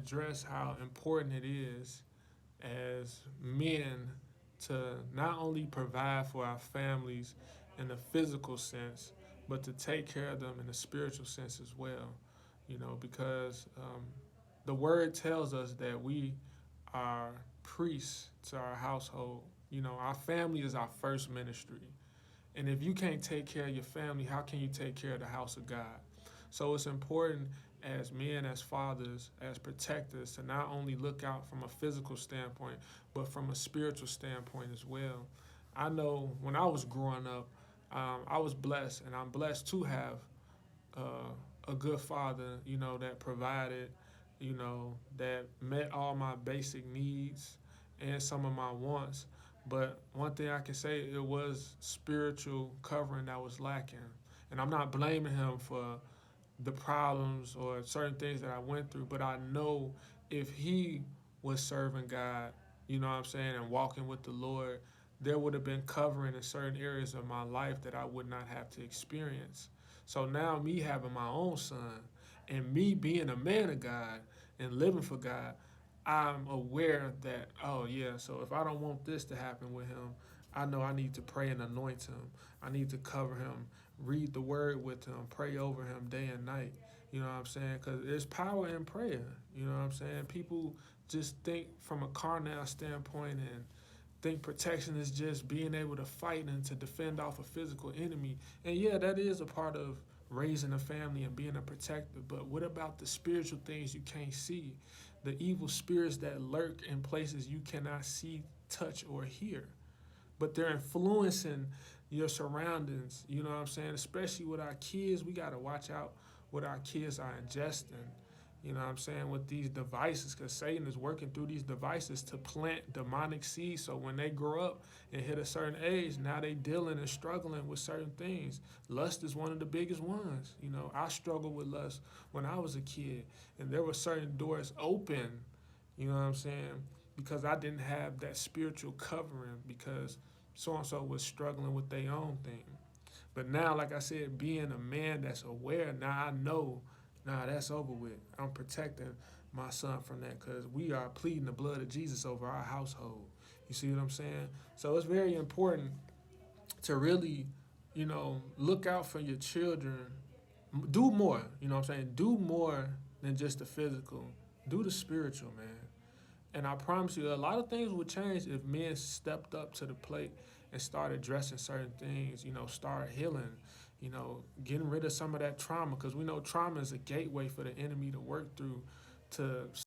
address how important it is as men to not only provide for our families in the physical sense, but to take care of them in the spiritual sense as well. Because the word tells us that we are priests to our household. Our family is our first ministry. And if you can't take care of your family, how can you take care of the house of God? So it's important as men, as fathers, as protectors to not only look out from a physical standpoint, but from a spiritual standpoint as well. I know when I was growing up, I was blessed, and I'm blessed to have uh, a good father, that provided, that met all my basic needs and some of my wants. But one thing I can say, it was spiritual covering that was lacking. And I'm not blaming him for the problems or certain things that I went through, but I know if he was serving God, what I'm saying, and walking with the Lord, there would have been covering in certain areas of my life that I would not have to experience. So now, me having my own son and me being a man of God and living for God, I'm aware that, oh, yeah, so if I don't want this to happen with him, I know I need to pray and anoint him. I need to cover him, read the word with him, pray over him day and night. You know what I'm saying? Because there's power in prayer. You know what I'm saying? People just think from a carnal standpoint and think protection is just being able to fight and to defend off a physical enemy. And yeah, that is a part of raising a family and being a protector. But what about the spiritual things you can't see? The evil spirits that lurk in places you cannot see, touch, or hear, but they're influencing your surroundings. You know what I'm saying? Especially with our kids, we got to watch out what our kids are ingesting. You know what I'm saying? With these devices, because Satan is working through these devices to plant demonic seeds. So when they grow up and hit a certain age, now they dealing and struggling with certain things. Lust is one of the biggest ones. I struggled with lust when I was a kid, and there were certain doors open. You know what I'm saying? Because I didn't have that spiritual covering because so and so was struggling with their own thing. But now, like I said, being a man that's aware, now I know, nah, that's over with. I'm protecting my son from that because we are pleading the blood of Jesus over our household. You see what I'm saying? So it's very important to really, look out for your children. Do more, what I'm saying? Do more than just the physical. Do the spiritual, man. And I promise you, a lot of things would change if men stepped up to the plate and started addressing certain things, start healing, getting rid of some of that trauma. Because we know trauma is a gateway for the enemy to work through to